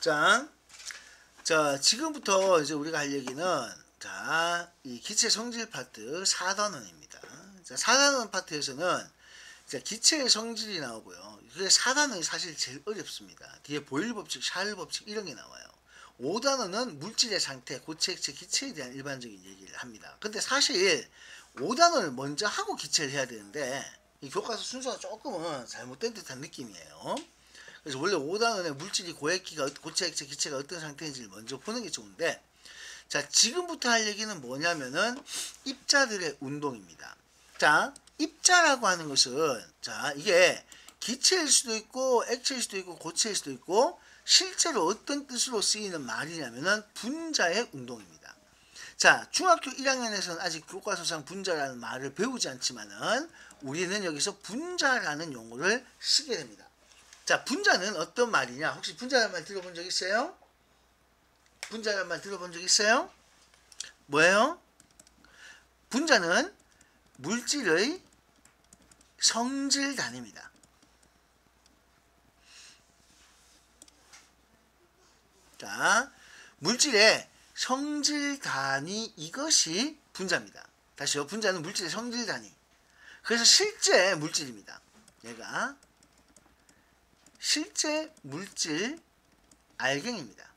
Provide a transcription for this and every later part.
자, 지금부터 이제 우리가 할 얘기는 이 기체 성질 파트 4단원입니다. 자, 4단원 파트에서는 기체의 성질이 나오고요. 그게 4단원이 사실 제일 어렵습니다. 뒤에 보일 법칙, 샤일 법칙 이런 게 나와요. 5단원은 물질의 상태, 고체, 액체, 기체에 대한 일반적인 얘기를 합니다. 근데 사실 5단원을 먼저 하고 기체를 해야 되는데 이 교과서 순서가 조금은 잘못된 듯한 느낌이에요. 그래서 원래 5단원의 물질이 고액기가, 고체, 액체, 기체가 어떤 상태인지를 먼저 보는 게 좋은데, 자, 지금부터 할 얘기는 뭐냐면은 입자들의 운동입니다. 자, 입자라고 하는 것은, 자, 이게 기체일 수도 있고, 액체일 수도 있고, 고체일 수도 있고, 실제로 어떤 뜻으로 쓰이는 말이냐면은 분자의 운동입니다. 자, 중학교 1학년에서는 아직 교과서상 분자라는 말을 배우지 않지만은 우리는 여기서 분자라는 용어를 쓰게 됩니다. 자, 분자는 어떤 말이냐? 혹시 분자라는 말 들어본 적 있어요? 분자라는 말 들어본 적 있어요? 뭐예요? 분자는 물질의 성질 단위입니다. 자, 물질의 성질 단위, 이것이 분자입니다. 다시요. 분자는 물질의 성질 단위. 그래서 실제 물질입니다. 얘가 실제 물질 알갱이입니다.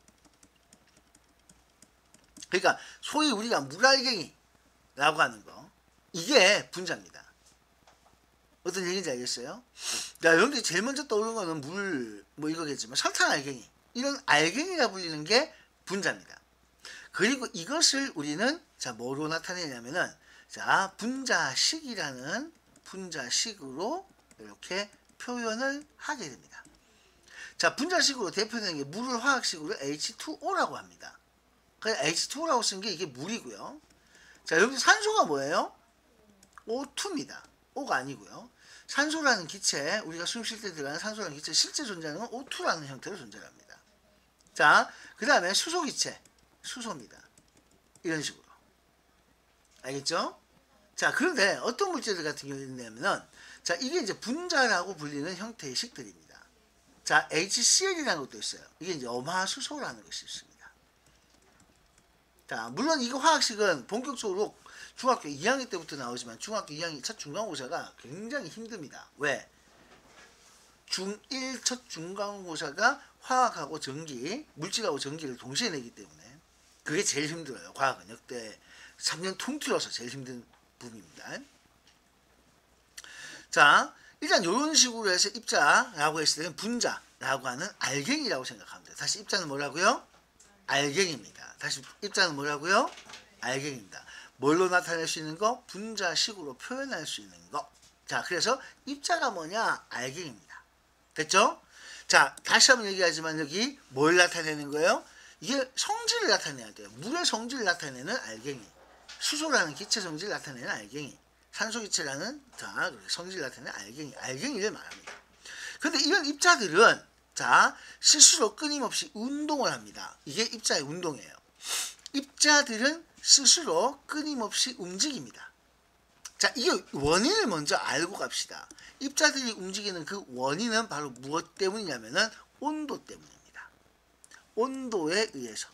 그러니까 소위 우리가 물알갱이라고 하는 거, 이게 분자입니다. 어떤 얘기인지 알겠어요? 자, 여러분들이 제일 먼저 떠오르는 거는 물, 뭐 이거겠지만 설탕 알갱이, 이런 알갱이라 불리는 게 분자입니다. 그리고 이것을 우리는 자, 뭐로 나타내냐면은 자, 분자식이라는 분자식으로 이렇게 표현을 하게 됩니다. 자, 분자식으로 대표되는 게 물을 화학식으로 H2O라고 합니다. 그래서 H2O라고 쓴 게 이게 물이고요. 자, 여기 산소가 뭐예요? O2입니다. O가 아니고요. 산소라는 기체, 우리가 숨 쉴 때 들어가는 산소라는 기체, 실제 존재하는 건 O2라는 형태로 존재합니다. 자, 그 다음에 수소기체, 수소입니다. 이런 식으로. 알겠죠? 자, 그런데 어떤 물질들 같은 경우에는 자, 이게 이제 분자라고 불리는 형태의 식들입니다. 자, HCl이라는 것도 있어요. 이게 이제 염화수소라는 것이 있습니다. 자, 물론 이거 화학식은 본격적으로 중학교 2학년 때부터 나오지만 중학교 2학년 첫 중간고사가 굉장히 힘듭니다. 왜? 중1 첫 중간고사가 화학하고 전기, 물질하고 전기를 동시에 내기 때문에 그게 제일 힘들어요. 과학은 역대 3년 통틀어서 제일 힘든 부분입니다. 자, 일단 이런 식으로 해서 입자라고 했을 때는 분자라고 하는 알갱이라고 생각하면 돼요. 다시 입자는 뭐라고요? 알갱입니다. 다시 입자는 뭐라고요? 알갱입니다. 뭘로 나타낼 수 있는 거? 분자식으로 표현할 수 있는 거. 자, 그래서 입자가 뭐냐? 알갱입니다. 됐죠? 자, 다시 한번 얘기하지만 여기 뭘 나타내는 거예요? 이게 성질을 나타내야 돼요. 물의 성질을 나타내는 알갱이, 수소라는 기체 성질을 나타내는 알갱이, 산소기체라는 자, 성질 나타내는 알갱이를 말합니다. 그런데 이런 입자들은 자, 스스로 끊임없이 운동을 합니다. 이게 입자의 운동이에요. 입자들은 스스로 끊임없이 움직입니다. 자, 이게 원인을 먼저 알고 갑시다. 입자들이 움직이는 그 원인은 바로 무엇 때문이냐면은 온도 때문입니다. 온도에 의해서.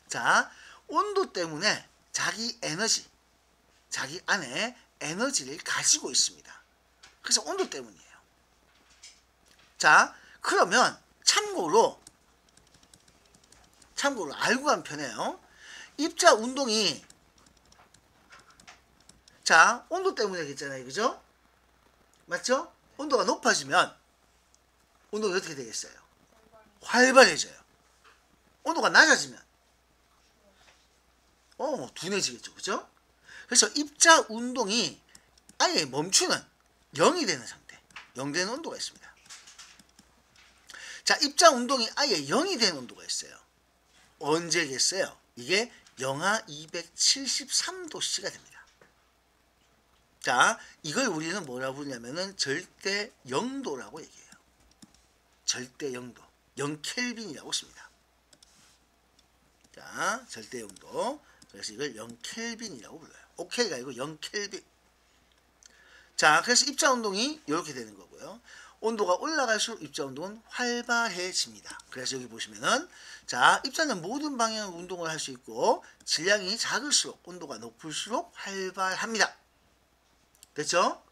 자, 온도 때문에 자기 에너지, 자기 안에 에너지를 가지고 있습니다. 그래서 온도 때문이에요. 자, 그러면 참고로 알고 가면 편해요. 입자 운동이 자, 온도 때문에 했잖아요. 그죠? 맞죠? 온도가 높아지면 온도가 어떻게 되겠어요? 활발해져요. 온도가 낮아지면 둔해지겠죠. 그죠? 그래서 입자 운동이 아예 멈추는 0이 되는 상태, 0 되는 온도가 있습니다. 자, 입자 운동이 아예 0이 되는 온도가 있어요. 언제겠어요? 이게 영하 273도씨가 됩니다. 자, 이걸 우리는 뭐라고 부르냐면은 절대 영도라고 얘기해요. 절대 영도, 0켈빈이라고 씁니다. 자, 절대 영도. 그래서 이걸 0켈빈이라고 불러요. 오케이가 아니고 0켈빈. 자, 그래서 입자 운동이 이렇게 되는 거고요. 온도가 올라갈수록 입자 운동은 활발해집니다. 그래서 여기 보시면은 자, 입자는 모든 방향으로 운동을 할 수 있고 질량이 작을수록 온도가 높을수록 활발합니다. 됐죠?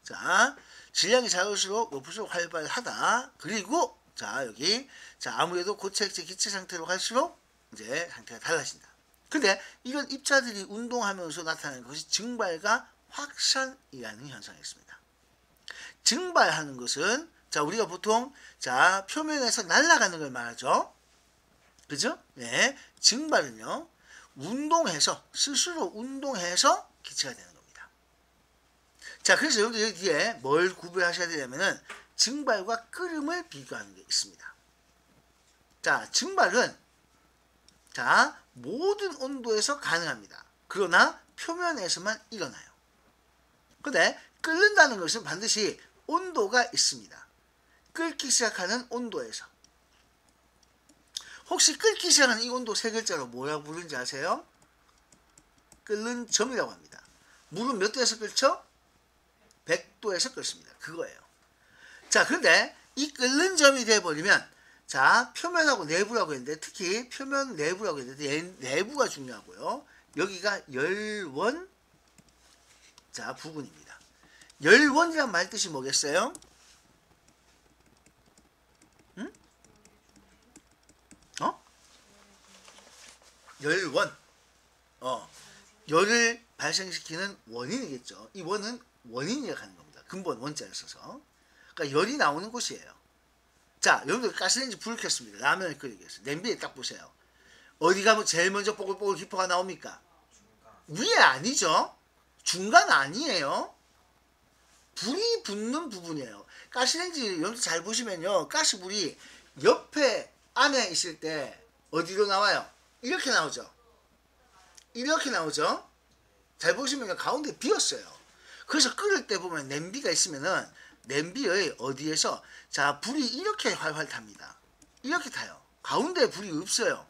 자, 질량이 작을수록 높을수록 활발하다. 그리고 자, 여기 자, 아무래도 고체, 액체, 기체 상태로 갈수록 이제 상태가 달라진다. 근데 이런 입자들이 운동하면서 나타나는 것이 증발과 확산이라는 현상이 있습니다. 증발하는 것은 자, 우리가 보통 자, 표면에서 날아가는 걸 말하죠. 그죠? 네. 증발은요. 운동해서 스스로 운동해서 기체가 되는 겁니다. 자, 그래서 여러분들 여기 뒤에 뭘 구별하셔야 되냐면은 증발과 끓음을 비교하는 게 있습니다. 자, 증발은 자, 모든 온도에서 가능합니다. 그러나 표면에서만 일어나요. 근데 끓는다는 것은 반드시 온도가 있습니다. 끓기 시작하는 온도에서. 혹시 끓기 시작하는 이 온도 세 글자로 뭐라고 부르는지 아세요? 끓는 점이라고 합니다. 물은 몇 도에서 끓죠? 100도에서 끓습니다. 그거예요. 자, 그런데 이 끓는 점이 돼버리면 자, 표면하고 내부라고 했는데 특히 표면 내부라고 했는데 내부가 중요하고요. 여기가 열원 자, 부분입니다. 열원이란 말 뜻이 뭐겠어요? 응? 열원. 열을 발생시키는 원인이겠죠. 이 원은 원인이라고 하는 겁니다. 근본 원자를 써서. 그러니까 열이 나오는 곳이에요. 자, 여러분들 가스레인지 불을 켰습니다. 라면을 끓이겠어요. 냄비에 딱 보세요. 어디가 제일 먼저 뽀글뽀글 기포가 나옵니까? 위에 아니죠? 중간 아니에요. 불이 붙는 부분이에요. 가스레인지 여러분들 잘 보시면요. 가스불이 옆에 안에 있을 때 어디로 나와요? 이렇게 나오죠. 이렇게 나오죠. 잘 보시면 가운데 비었어요. 그래서 끓을 때 보면 냄비가 있으면은 냄비의 어디에서 자, 불이 이렇게 활활 탑니다. 이렇게 타요. 가운데 불이 없어요.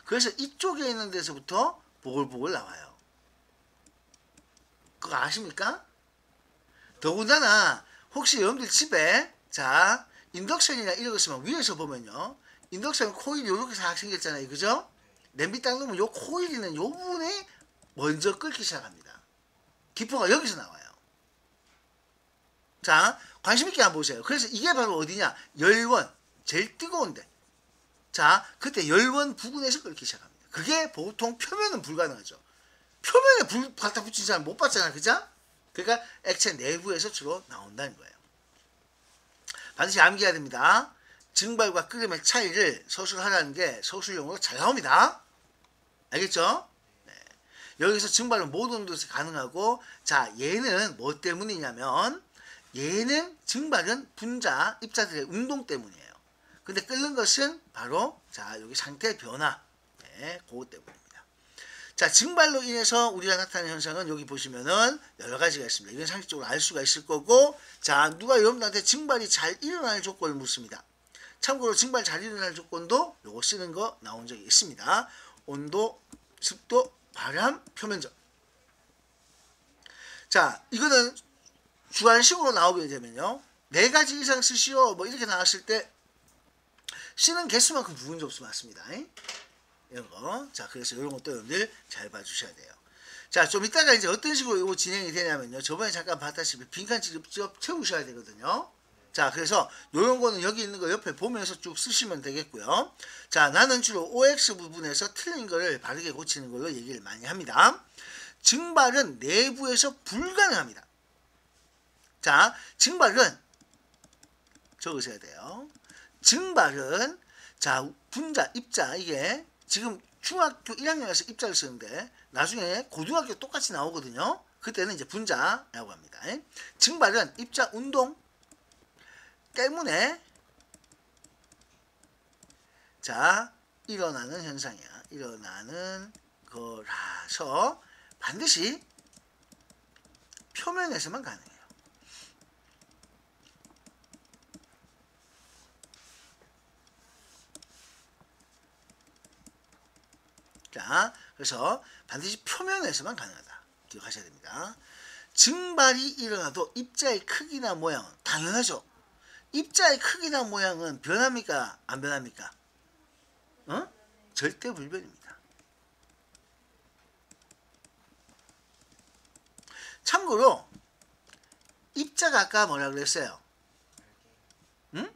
그래서 이쪽에 있는 데서부터 보글보글 나와요. 그거 아십니까? 더군다나 혹시 여러분들 집에 자, 인덕션이나 이런 거 있으면 위에서 보면요. 인덕션 코일이 이렇게 싹 생겼잖아요. 그죠? 냄비 딱 넣으면 요 코일 있는 요 부분이 먼저 끓기 시작합니다. 기포가 여기서 나와요. 자, 관심있게 한번 보세요. 그래서 이게 바로 어디냐? 열원. 제일 뜨거운데. 자, 그때 열원 부근에서 끓기 시작합니다. 그게 보통 표면은 불가능하죠. 표면에 불 갖다 붙인 사람 못 봤잖아요. 그죠? 그러니까 액체 내부에서 주로 나온다는 거예요. 반드시 암기해야 됩니다. 증발과 끓음의 차이를 서술하라는 게 서술용어로 잘 나옵니다. 알겠죠? 네. 여기서 증발은 모든 온도에서 가능하고 자, 얘는 뭐 때문이냐면 얘는 증발은 분자, 입자들의 운동 때문이에요. 근데 끓는 것은 바로 자, 여기 상태 변화. 네, 그것 때문입니다. 자, 증발로 인해서 우리가 나타나는 현상은 여기 보시면은 여러 가지가 있습니다. 이건 상식적으로 알 수가 있을 거고 자, 누가 여러분들한테 증발이 잘 일어날 조건을 묻습니다. 참고로 증발 잘 일어날 조건도 요거 쓰는 거 나온 적이 있습니다. 온도, 습도, 바람, 표면적. 자, 이거는 주관식으로 나오게 되면요. 4가지 이상 쓰시오. 뭐 이렇게 나왔을 때 쓰는 개수만큼 부분 접수 맞습니다. 이런 거. 자, 그래서 이런 것도 여러분들 잘 봐주셔야 돼요. 자, 좀 이따가 이제 어떤 식으로 이거 진행이 되냐면요. 저번에 잠깐 봤다시피 빈칸 직접 채우셔야 되거든요. 자, 그래서 이런 거는 여기 있는 거 옆에 보면서 쭉 쓰시면 되겠고요. 자, 나는 주로 OX 부분에서 틀린 거를 바르게 고치는 걸로 얘기를 많이 합니다. 증발은 내부에서 불가능합니다. 자, 증발은 적으셔야 돼요. 증발은 자, 분자, 입자 이게 지금 중학교 1학년에서 입자를 쓰는데 나중에 고등학교 똑같이 나오거든요. 그때는 이제 분자라고 합니다. 증발은 입자 운동 때문에 자, 일어나는 현상이야. 일어나는 거라서 반드시 표면에서만 가능해요. 자, 그래서 반드시 표면에서만 가능하다. 기억하셔야 됩니다. 증발이 일어나도 입자의 크기나 모양은 당연하죠. 입자의 크기나 모양은 변합니까? 안 변합니까? 절대 불변입니다. 참고로 입자가 아까 뭐라 그랬어요? 응?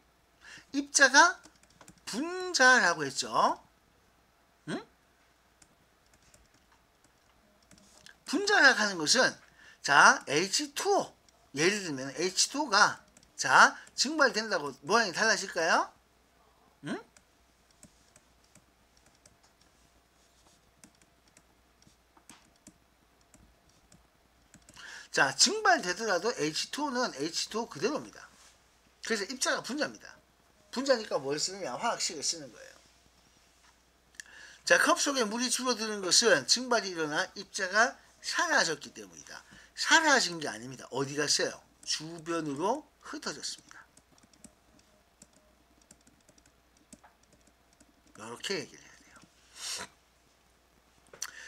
입자가 분자라고 했죠. 응? 분자라고 하는 것은 자 H2O 예를 들면 H2O가 자 증발된다고 모양이 달라질까요? 응? 자 증발되더라도 H2O는 H2O 그대로입니다. 그래서 입자가 분자입니다. 분자니까 뭘 쓰느냐? 화학식을 쓰는 거예요. 자, 컵 속에 물이 줄어드는 것은 증발이 일어나 입자가 사라졌기 때문이다. 사라진 게 아닙니다. 어디 갔어요? 주변으로 흩어졌습니다. 이렇게 얘기를 해야 돼요.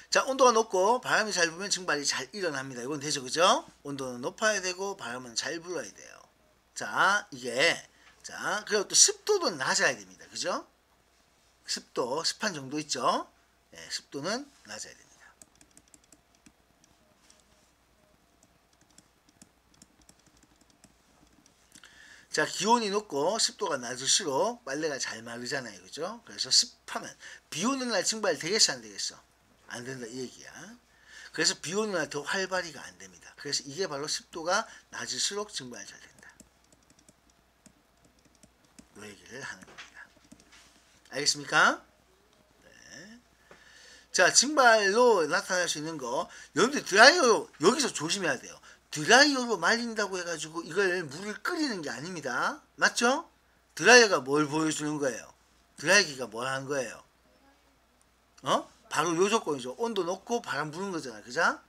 자, 온도가 높고 바람이 잘 불면 증발이 잘 일어납니다. 이건 되죠, 그죠? 온도는 높아야 되고 바람은 잘 불어야 돼요. 자, 이게 자, 그리고 또 습도도 낮아야 됩니다. 그죠? 습도, 습한 정도 있죠? 네, 습도는 낮아야 됩니다. 자, 기온이 높고 습도가 낮을수록 빨래가 잘 마르잖아요. 그죠? 그래서 습하면 비 오는 날 증발 되겠어, 안 되겠어? 안 된다, 이 얘기야. 그래서 비 오는 날 더 활발히가 안 됩니다. 그래서 이게 바로 습도가 낮을수록 증발이 잘 된다. 이 얘기를 하는 겁니다. 알겠습니까? 네. 자, 증발로 나타날 수 있는 거, 여러분들 드라이어로 여기서 조심해야 돼요. 드라이어로 말린다고 해가지고 이걸 물을 끓이는 게 아닙니다. 맞죠? 드라이어가 뭘 보여주는 거예요? 드라이기가 뭘 하는 거예요? 바로 요 조건이죠. 온도 높고 바람 부는 거잖아. 그죠?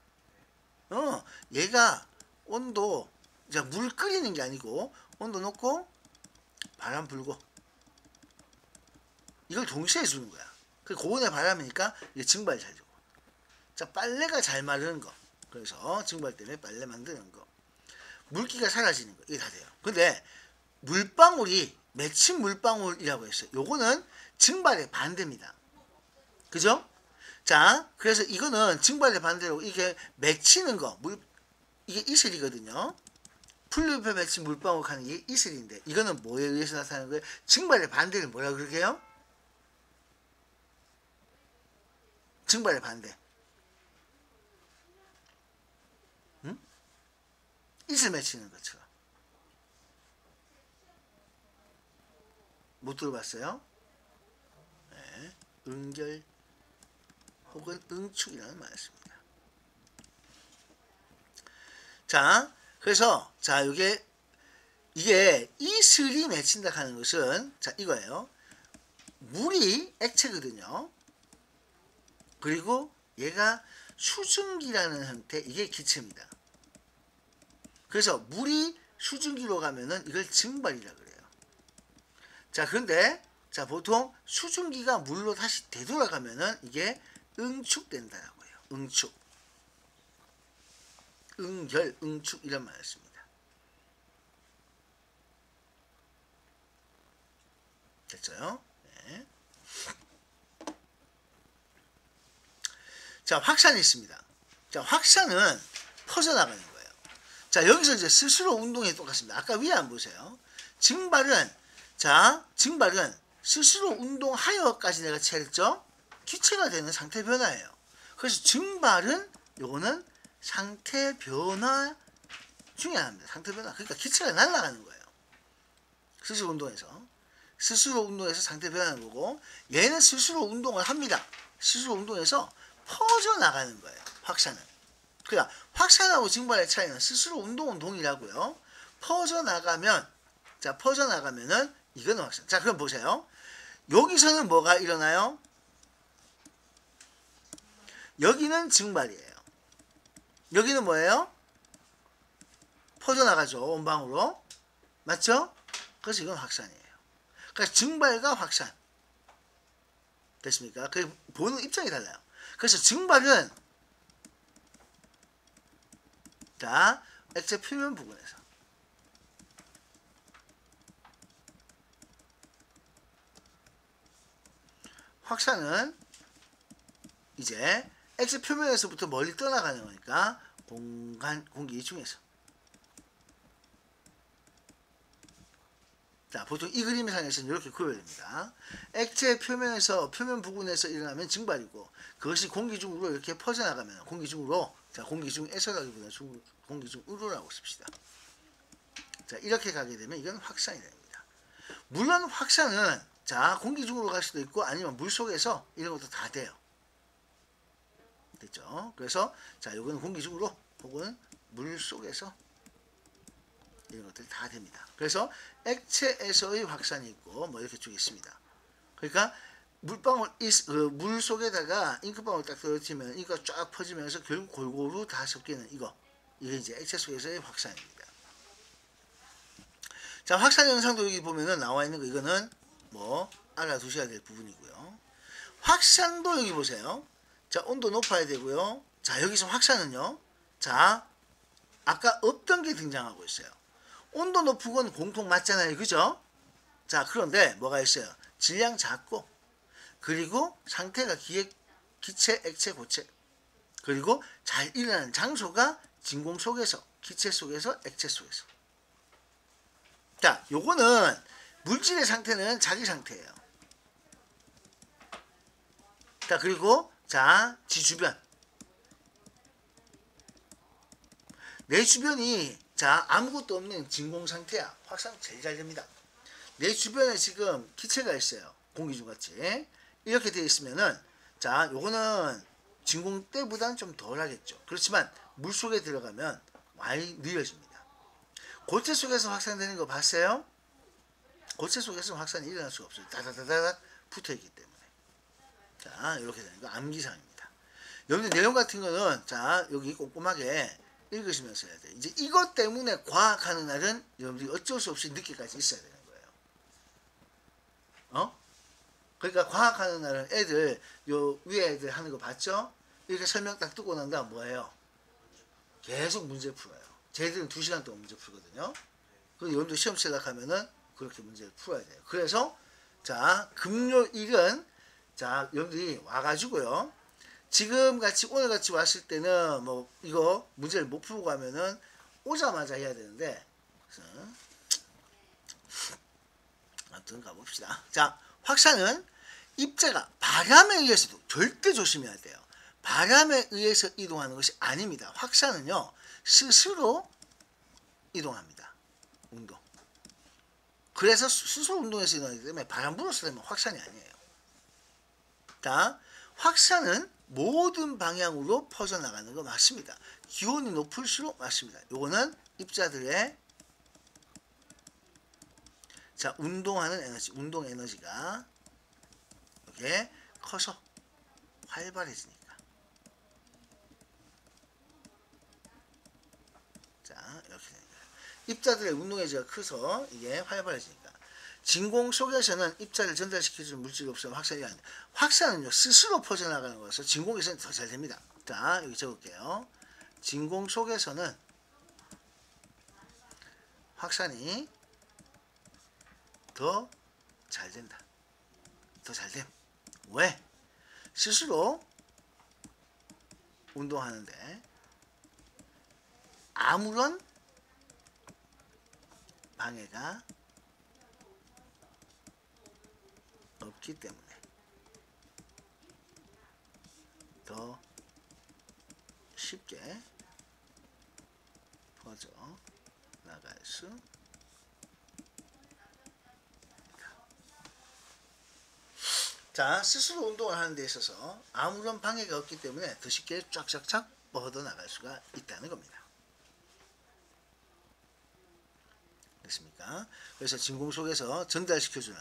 얘가 온도, 자, 물 끓이는 게 아니고 온도 높고 바람 불고 이걸 동시에 해주는 거야. 그 고온의 바람이니까 이게 증발이 잘 되고. 자, 빨래가 잘 마르는 거. 그래서 증발 때문에 빨래 만드는 거. 물기가 사라지는 거. 이게 다 돼요. 근데 물방울이 맺힌 물방울이라고 했어요. 요거는 증발의 반대입니다. 그죠? 자, 그래서 이거는 증발의 반대로 이게 맺히는 거. 이게 이슬이거든요. 풀잎에 맺힌 물방울 하는 게 이슬인데 이거는 뭐에 의해서 나타나는 거예요? 증발의 반대를 뭐라고 그러게요? 증발의 반대. 응? 이슬 맺히는 것처럼. 못 들어봤어요? 네. 응결 혹은 응축이라는 말을 씁니다. 자, 그래서 자, 이게 이슬이 맺힌다 하는 것은 자, 이거예요. 물이 액체거든요. 그리고 얘가 수증기라는 형태, 이게 기체입니다. 그래서 물이 수증기로 가면은 이걸 증발이라 그래요. 자, 그런데 자, 보통 수증기가 물로 다시 되돌아가면은 이게 응축된다라고 해요. 응축. 응결, 응축 이런 말을 씁니다. 됐어요? 네. 자, 확산이 있습니다. 자, 확산은 퍼져나가는 거예요. 자, 여기서 이제 스스로 운동이 똑같습니다. 아까 위에 안 보세요. 증발은 스스로 운동하여까지 내가 채했죠? 기체가 되는 상태 변화예요. 그래서 증발은 요거는 상태 변화 중에 하나입니다. 상태 변화. 그러니까 기체가 날아가는 거예요. 스스로 운동해서 상태 변화하는 거고, 얘는 스스로 운동을 합니다. 스스로 운동해서 퍼져나가는 거예요. 확산은. 그러니까 확산하고 증발의 차이는 스스로 운동은 동일하고요. 퍼져나가면은 이거는 확산. 자, 그럼 보세요. 여기서는 뭐가 일어나요? 여기는 증발이에요. 여기는 뭐예요? 퍼져나가죠. 온방으로. 맞죠? 그래서 이건 확산이에요. 그러니까 증발과 확산. 됐습니까? 그 보는 입장이 달라요. 그래서 증발은 자, 액체 표면 부분에서 확산은 이제 X 표면에서부터 멀리 떠나가는 거니까 공기 중에서. 자, 보통 이 그림상에서는 이렇게 그려야 됩니다. 액체 표면에서 표면 부근에서 일어나면 증발이고 그것이 공기 중으로 이렇게 퍼져나가면 공기 중으로, 자, 공기 중에서라기보다 공기 중으로라고 씁시다. 자, 이렇게 가게 되면 이건 확산이 됩니다. 물론 확산은 자, 공기 중으로 갈 수도 있고 아니면 물 속에서 이런 것도 다 돼요. 됐죠? 그래서 자, 요거는 공기 중으로 혹은 물 속에서 이런 것들이 다 됩니다. 그래서 액체에서의 확산이 있고 뭐 이렇게 쭉 있습니다. 그러니까 물방울 물 속에다가 잉크방울 딱 떨어뜨리면 이거 쫙 퍼지면서 결국 골고루 다 섞이는 이게 이제 액체 속에서의 확산입니다. 자, 확산 현상도 여기 보면은 나와 있는 거 이거는 뭐 알아두셔야 될 부분이고요. 확산도 여기 보세요. 자, 온도 높아야 되고요. 자, 여기서 확산은요. 자, 아까 없던 게 등장하고 있어요. 온도 높은 건 공통 맞잖아요. 그죠? 자, 그런데 뭐가 있어요? 질량 작고 그리고 상태가 기체, 액체, 고체 그리고 잘 일어나는 장소가 진공 속에서, 기체 속에서, 액체 속에서. 자, 요거는 물질의 상태는 자기 상태예요. 자, 그리고 자, 지 주변. 내 주변이 자, 아무것도 없는 진공 상태야. 확산 제일 잘 됩니다. 내 주변에 지금 기체가 있어요. 공기 중 같이. 이렇게 되어 있으면은 자, 요거는 진공 때보다는 좀 덜 하겠죠. 그렇지만 물 속에 들어가면 많이 느려집니다. 고체 속에서 확산되는 거 봤어요? 고체 속에서 확산이 일어날 수가 없어요. 다다다닥 붙어 있기 때문에. 자, 이렇게 되는 거 암기사항입니다. 여러분들 내용 같은 거는 자, 여기 꼼꼼하게 읽으시면서 해야 돼요. 이제 이것 때문에 과학하는 날은 여러분들이 어쩔 수 없이 늦게까지 있어야 되는 거예요. 그러니까 과학하는 날은 애들 요 위에 애들 하는 거 봤죠? 이렇게 설명 딱 듣고 난 다음 뭐예요? 계속 문제 풀어요. 쟤들은 2시간 동안 문제 풀거든요. 그리고 여러분들 시험 시작하면은 그렇게 문제를 풀어야 돼요. 그래서 자, 금요일은 자, 여러분들이 와가지고요. 지금 같이 오늘 같이 왔을 때는 뭐 이거 문제를 못 풀고 가면은 오자마자 해야 되는데, 아무튼 가봅시다. 자, 확산은 입자가 바람에 의해서도 절대 조심해야 돼요. 바람에 의해서 이동하는 것이 아닙니다. 확산은요 스스로 이동합니다. 운동. 그래서 스스로 운동해서 이동하기 때문에 바람 불어서 되면 확산이 아니에요. 자, 확산은 모든 방향으로 퍼져나가는 거 맞습니다. 기온이 높을수록 맞습니다. 요거는 입자들의 자, 운동하는 에너지, 운동 에너지가 이렇게 커서 활발해지니까. 자, 이렇게 됩니다. 입자들의 운동 에너지가 커서 이게 활발해지니까. 진공 속에서는 입자를 전달시켜주는 물질이 없으면 확산이 안 돼요. 확산은요 스스로 퍼져나가는 거라서 진공에서는 더 잘 됩니다. 자, 여기 적을게요. 진공 속에서는 확산이 더 잘 된다. 더 잘 됨. 왜? 스스로 운동하는데 아무런 방해가 없기 때문에 더 쉽게 퍼져 나갈 수 있다. 자, 스스로 운동을 하는 데 있어서 아무런 방해가 없기 때문에 더 쉽게 쫙쫙쫙 뻗어 나갈 수가 있다는 겁니다. 됐습니까? 그래서 진공 속에서 전달시켜주는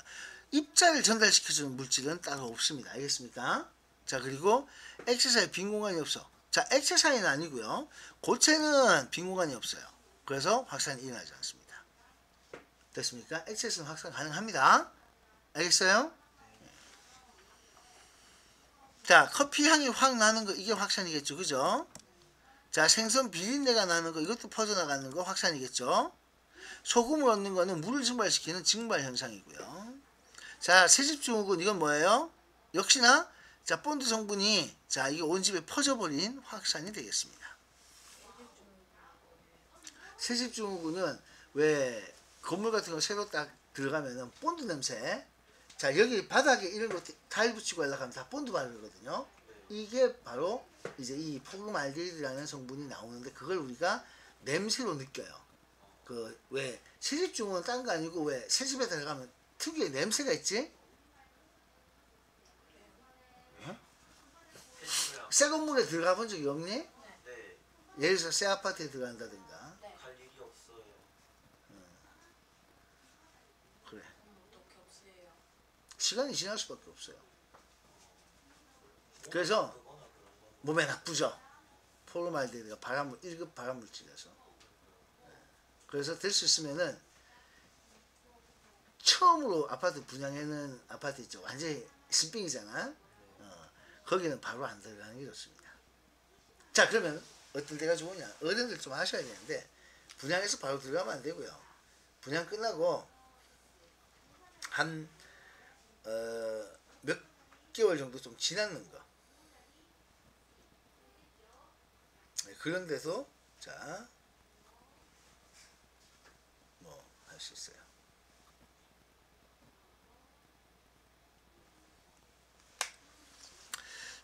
입자를 전달시켜주는 물질은 따로 없습니다. 알겠습니까? 자, 그리고 액체 사이에 빈 공간이 없어. 자, 액체 사이는 아니고요. 고체는 빈 공간이 없어요. 그래서 확산이 일어나지 않습니다. 됐습니까? 액체에서는 확산 가능합니다. 알겠어요? 자, 커피 향이 확 나는 거 이게 확산이겠죠. 그죠? 자, 생선 비린내가 나는 거 이것도 퍼져나가는 거 확산이겠죠. 소금을 얻는 거는 물을 증발시키는 증발 현상이고요. 자, 세집증후군 이건 뭐예요? 역시나 자 본드 성분이 자 이게 온 집에 퍼져버린 화학산이 되겠습니다. 세습증후군은 왜 건물 같은 거 새로 딱 들어가면은 본드 냄새, 자 여기 바닥에 이런 거 타일 붙이고 하려고 하면 다 본드 바르거든요. 이게 바로 이제 이 포름알데히드라는 성분이 나오는데 그걸 우리가 냄새로 느껴요. 그 왜 세습증후군 딴 거 아니고 왜 세습에 들어가면 특유의 냄새가 있지? 새 건물에 들어가 본 적이 없니? 네. 예를 들어서 새 아파트에 들어간다든가. 네. 갈 일이 없어요. 그래. 어떻게 없애요? 시간이 지날 수밖에 없어요. 그래서 그거나 그런 건 몸에 나쁘죠. 포름알데히드가 1급 발암물질이라서. 그래서 될 수 있으면은 처음으로 아파트 분양해는 아파트 있죠. 완전히 신빙이잖아. 거기는 바로 안 들어가는 게 좋습니다. 자 그러면 어떤 데가 좋으냐? 어른들 좀 아셔야 되는데 분양해서 바로 들어가면 안 되고요. 분양 끝나고 한 몇 개월 정도 좀 지났는 거. 네, 그런 데서 자 뭐 할 수 있어요.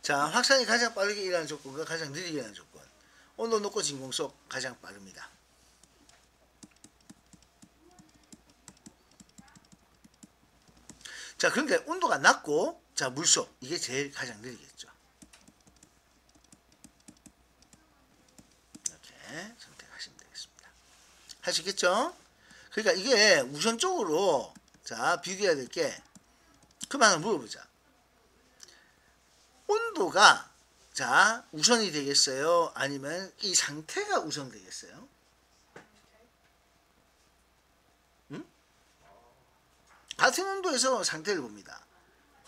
자 확산이 가장 빠르게 일어나는 조건과 가장 느리게 일어나는 조건. 온도 높고 진공속 가장 빠릅니다. 자 그런데 온도가 낮고 자 물속 이게 제일 가장 느리겠죠. 이렇게 선택하시면 되겠습니다. 하시겠죠? 그러니까 이게 우선적으로 자 비교해야 될 게 그만 한번 물어보자. 온도가 자 우선이 되겠어요? 아니면 이 상태가 우선 되겠어요? 응? 같은 온도에서 상태를 봅니다.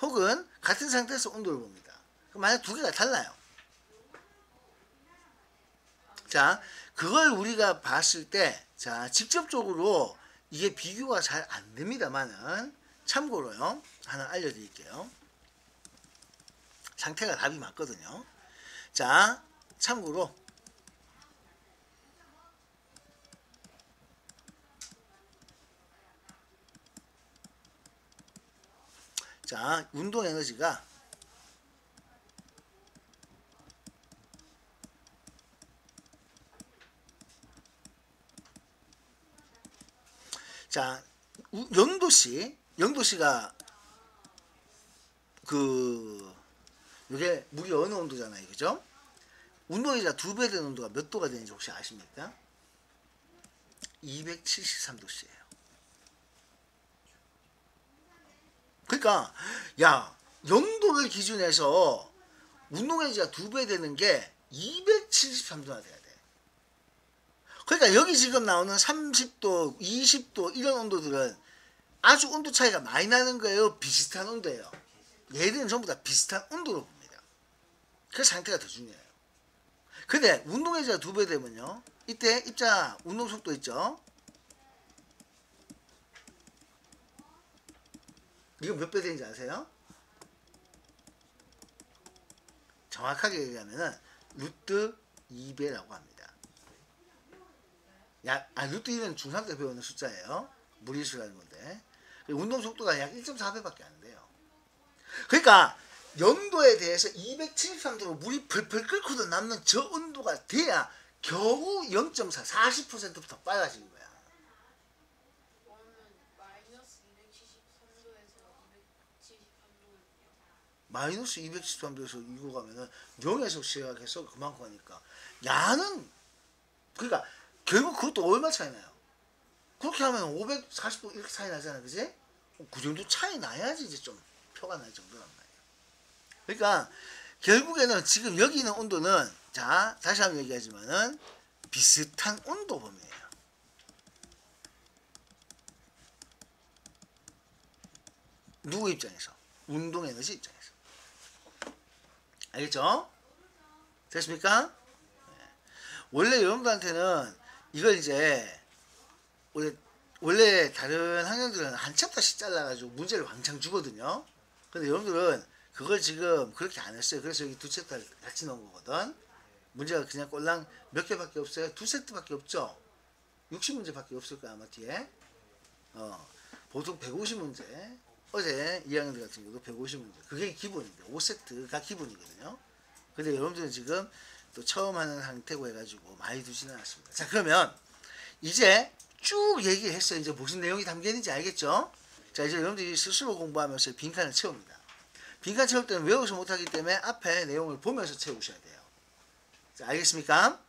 혹은 같은 상태에서 온도를 봅니다. 그럼 만약 두 개가 달라요. 자 그걸 우리가 봤을 때 자 직접적으로 이게 비교가 잘 안 됩니다만은 참고로요 하나 알려드릴게요. 상태가 답이 맞거든요. 자 참고로 자 운동 에너지가 자 영도씨가 그 이게 물이 어느 온도잖아요, 그죠? 운동에다 2배 되는 온도가 몇 도가 되는지 혹시 아십니까? 273도씨예요. 그러니까 야 0도를 기준해서 운동에너지가 2배 되는 게 273도나 돼야 돼. 그러니까 여기 지금 나오는 30도, 20도 이런 온도들은 아주 온도 차이가 많이 나는 거예요. 비슷한 온도예요. 얘들은 전부 다 비슷한 온도로 봅니다. 그래서 상태가 더 중요해요. 근데 운동에너지가 2배 되면요. 이때 입자 운동 속도 있죠. 이거 몇 배 되는지 아세요? 정확하게 얘기하면은 루트 2배라고 합니다. 루트 2는 중3 때 배우는 숫자예요. 무리수라는 건데. 운동 속도가 약 1.4배밖에 안 돼요. 그러니까 영도에 대해서 273도로 물이 펄펄 끓고도 남는 저 온도가 돼야 겨우 0.4, 40%부터 빨라지는 거야. 그러면 마이너스 273도에서 273도는요? 마이너스 273도에서 이거 가면은 0에서 시작해서 그만큼 하니까 야는 그러니까 결국 그것도 얼마 차이 나요? 그렇게 하면 540도 이렇게 차이 나잖아, 그지? 그 정도 차이 나야지 이제 좀 표가 날 정도란 말이에요. 그러니까 결국에는 지금 여기 있는 온도는 자 다시 한번 얘기하지만은 비슷한 온도 범위예요. 누구 입장에서? 운동 에너지 입장에서. 알겠죠? 됐습니까? 네. 원래 여러분들한테는 이걸 이제 원래 다른 학년들은 한 챕터씩 잘라가지고 문제를 왕창 주거든요. 근데 여러분들은 그걸 지금 그렇게 안 했어요. 그래서 여기 두 세트 같이 넣은 거거든. 문제가 그냥 꼴랑 몇 개밖에 없어요. 두 세트밖에 없죠. 60문제밖에 없을 거야 아마 뒤에. 보통 150문제. 어제 2학년들 같은 경우도 150문제. 그게 기본인데 5세트가 기본이거든요. 근데 여러분들은 지금 또 처음 하는 상태고 해가지고 많이 두지는 않았습니다. 자, 그러면 이제 쭉 얘기했어요. 이제 무슨 내용이 담겨 있는지 알겠죠? 자, 이제 여러분들이 스스로 공부하면서 빈칸을 채웁니다. 빈칸 채울 때는 외워서 못하기 때문에 앞에 내용을 보면서 채우셔야 돼요. 자, 알겠습니까?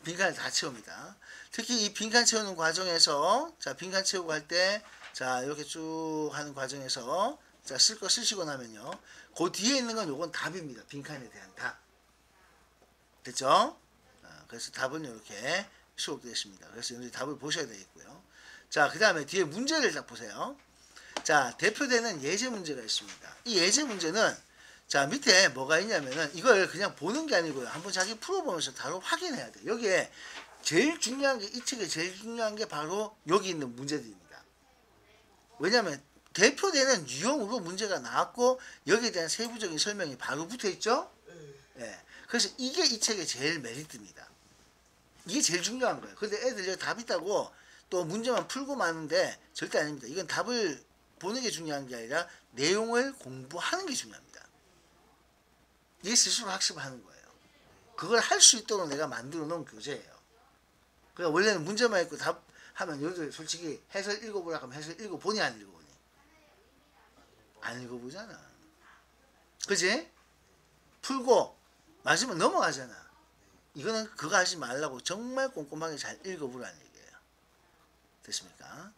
빈칸을 다 채웁니다. 특히 이 빈칸 채우는 과정에서, 자, 빈칸 채우고 할 때, 자, 이렇게 쭉 하는 과정에서, 자, 쓸 거 쓰시고 나면요. 그 뒤에 있는 건 요건 답입니다. 빈칸에 대한 답. 됐죠? 그래서 답은 이렇게 수록되어 있습니다. 그래서 여러분들이 답을 보셔야 되겠고요. 자, 그 다음에 뒤에 문제를 딱 보세요. 자, 대표되는 예제 문제가 있습니다. 이 예제 문제는 자, 밑에 뭐가 있냐면은 이걸 그냥 보는 게 아니고요. 한번 자기 풀어보면서 바로 확인해야 돼요. 여기에 제일 중요한 게, 이 책에 제일 중요한 게 바로 여기 있는 문제들입니다. 왜냐하면 대표되는 유형으로 문제가 나왔고 여기에 대한 세부적인 설명이 바로 붙어 있죠. 예. 그래서 이게 이 책의 제일 메리트입니다. 이게 제일 중요한 거예요. 근데 애들 여기 답 있다고 또 문제만 풀고 마는데 절대 아닙니다. 이건 답을 보는 게 중요한 게 아니라 내용을 공부하는 게 중요합니다. 이게 스스로 학습하는 거예요. 그걸 할 수 있도록 내가 만들어 놓은 교재예요. 그러니까 원래는 문제만 있고 답하면 여러분들 솔직히 해설 읽어보라 하면 해설 읽어보니 안 읽어보니? 안 읽어보잖아. 그지? 풀고 맞으면 넘어가잖아. 이거는 그거 하지 말라고 정말 꼼꼼하게 잘 읽어보라는 얘기예요. 됐습니까?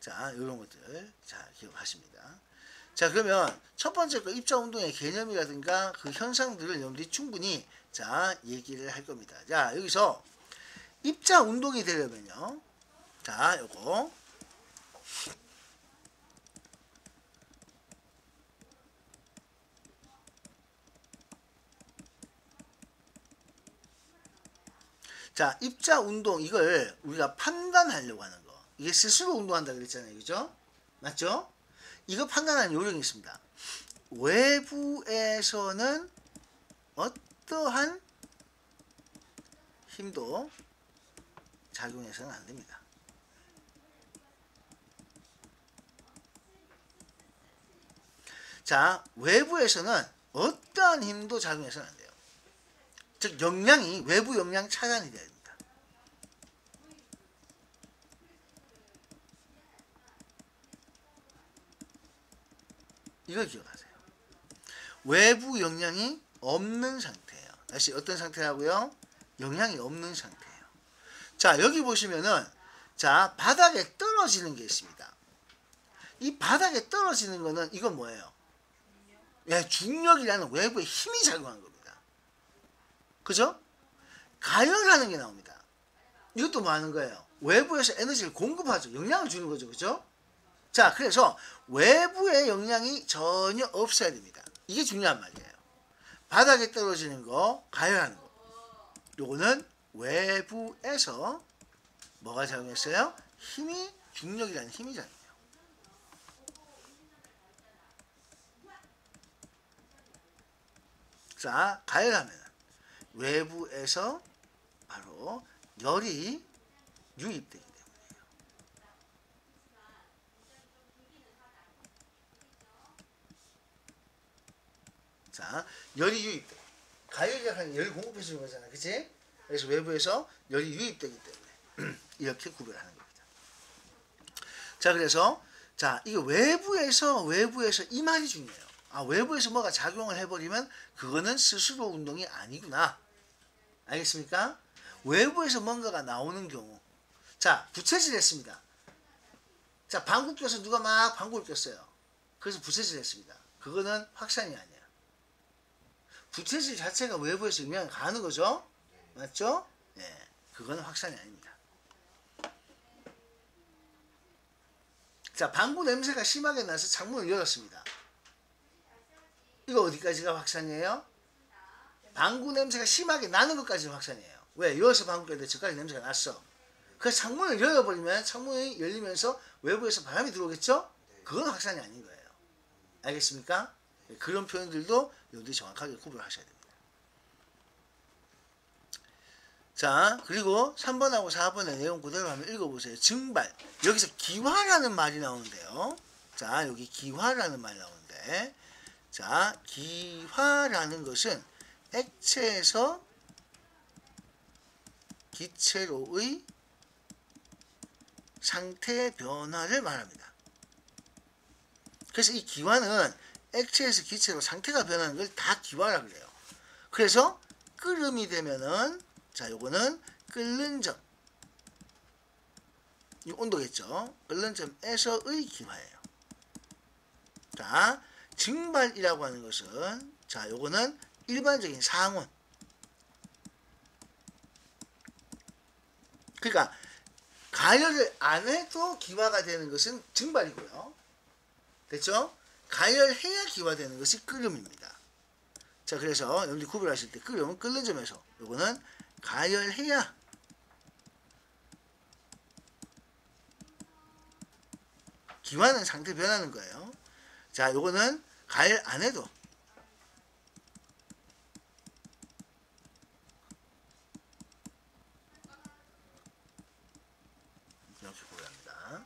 자, 이런 것들 자 기억하십니다. 자, 그러면 첫 번째 거 입자운동의 개념이라든가 그 현상들을 여러분들이 충분히 자 얘기를 할 겁니다. 자, 여기서 입자운동이 되려면요. 자, 요거 자, 입자운동 이걸 우리가 판단하려고 하는 거. 이게 스스로 운동한다 그랬잖아요. 그죠? 맞죠? 이거 판단하는 요령이 있습니다. 외부에서는 어떠한 힘도 작용해서는 안 됩니다. 자, 외부에서는 어떠한 힘도 작용해서는 안 돼요. 즉, 영향이 외부 영향 차단이 돼야 됩니다. 이걸 기억하세요. 외부 영향이 없는 상태예요. 다시 어떤 상태라고요? 영향이 없는 상태예요. 자, 여기 보시면은 자, 바닥에 떨어지는 게 있습니다. 이 바닥에 떨어지는 거는 이건 뭐예요? 예, 중력이라는 외부의 힘이 작용한 겁니다. 그죠? 가열하는 게 나옵니다. 이것도 뭐 하는 거예요? 외부에서 에너지를 공급하죠. 영향을 주는 거죠. 그죠? 자, 그래서 외부의 영향이 전혀 없어야 됩니다. 이게 중요한 말이에요. 바닥에 떨어지는 거, 가열하는 거. 요거는 외부에서 뭐가 작용했어요? 힘이, 중력이라는 힘이 작용해요. 자, 가열하면 외부에서 바로 열이 유입되기 때문이에요. 자, 열이 유입돼. 가열이라고 하는 열 공급해 주는 거잖아. 그치? 그래서 외부에서 열이 유입되기 때문에 이렇게 구별하는 겁니다. 자, 그래서 자, 이게 외부에서 이 말이 중요해요. 아, 외부에서 뭐가 작용을 해버리면 그거는 스스로 운동이 아니구나. 알겠습니까? 외부에서 뭔가가 나오는 경우. 자, 부채질 했습니다. 자, 방구 껴서 누가 막 방구를 꼈어요. 그래서 부채질 했습니다. 그거는 확산이 아니야. 부채질 자체가 외부에서 영향을 가하는 거죠? 맞죠? 네, 그거는 확산이 아닙니다. 자, 방구 냄새가 심하게 나서 창문을 열었습니다. 이거 어디까지가 확산이에요? 방구 냄새가 심하게 나는 것까지는 확산이에요. 왜? 열어서 방구 꼈는데 저까지 냄새가 났어. 그래서 창문을 열어버리면 창문이 열리면서 외부에서 바람이 들어오겠죠? 그건 확산이 아닌 거예요. 알겠습니까? 그런 표현들도 여러분들이 정확하게 구분하셔야 됩니다. 자, 그리고 3번하고 4번의 내용 그대로 한번 읽어보세요. 증발. 여기서 기화라는 말이 나오는데요. 자, 여기 기화라는 말이 나오는데, 자, 기화라는 것은 액체에서 기체로의 상태 변화를 말합니다. 그래서 이 기화는 액체에서 기체로 상태가 변하는 걸 다 기화라 그래요. 그래서 끓음이 되면은, 자, 요거는 끓는 점, 이 온도겠죠. 끓는 점에서의 기화예요. 자, 증발이라고 하는 것은, 자, 요거는 일반적인 상온. 그러니까 가열을 안 해도 기화가 되는 것은 증발이고요. 됐죠? 가열해야 기화되는 것이 끓음입니다. 자, 그래서 여러분들이 구별하실 때 끓음은 끓는 점에서, 요거는 가열해야 기화는 상태 변하는 거예요. 자, 요거는 가열 안 해도 이렇게 구별합니다.